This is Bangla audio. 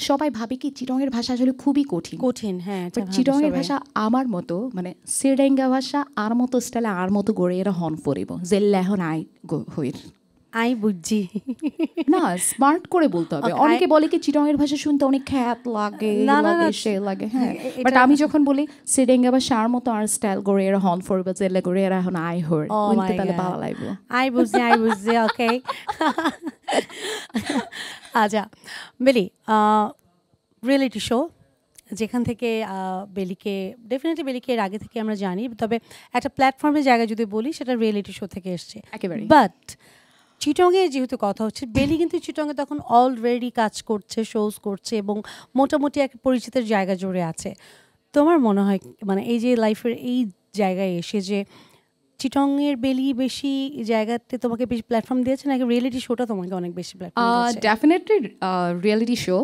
সবাই ভাবে কি চিটংয়ের ভাষা আসলে খুবই কঠিন কঠিন, হ্যাঁ, এটা ভাবে চিটংয়ের সবাই। ভাষা আমার মতো মানে সিডেঙ্গা ভাষা আর মতো স্টাইলে আর মতো গড়ে এরা হন পড়িব যে লেহন আই হইর আই বুঝছি। না স্মার্ট করে বলতে হবে Okay, অনেকে বলে কি চিটংয়ের ভাষা শুনতে অনেক খ্যাত লাগে এই না, না, লাগে না, সে লাগে হ্যাঁ এটা- বাট আমি যখন বলি সিডেঙ্গা ভাষা আর মতো আর স্টাইল গড়ে এরা হন পড়িব যে গড়ে এরা এখন আই হর Oh উনতে my তাহলে God. ভালো লাগবে আই বুঝছি, ওকে। আচ্ছা, বেলি, রিয়েলিটি শো যেখান থেকে বেলিকে ডেফিনেটলি বেলিকে এর আগে থেকে আমরা জানি, তবে একটা প্ল্যাটফর্মের জায়গায় যদি বলি সেটা রিয়েলিটি শো থেকে এসছে একেবারে বাট চিটংয়ে যেহেতু কথা হচ্ছে, বেলি কিন্তু চিটংয়ে তখন অলরেডি কাজ করছে, শোজ করছে এবং মোটামুটি একটা পরিচিতের জায়গা জুড়ে আছে। তোমার মনে হয় মানে এই যে লাইফের এই জায়গায় এসে যে চিটংয়ের বেলি বেশি জায়গাতে তোমাকে বেশি প্ল্যাটফর্ম দিয়েছে নাকি রিয়েলিটি শোটা তোমাকে অনেক বেশি প্ল্যাটফর্ম দিয়েছে? Definitely reality show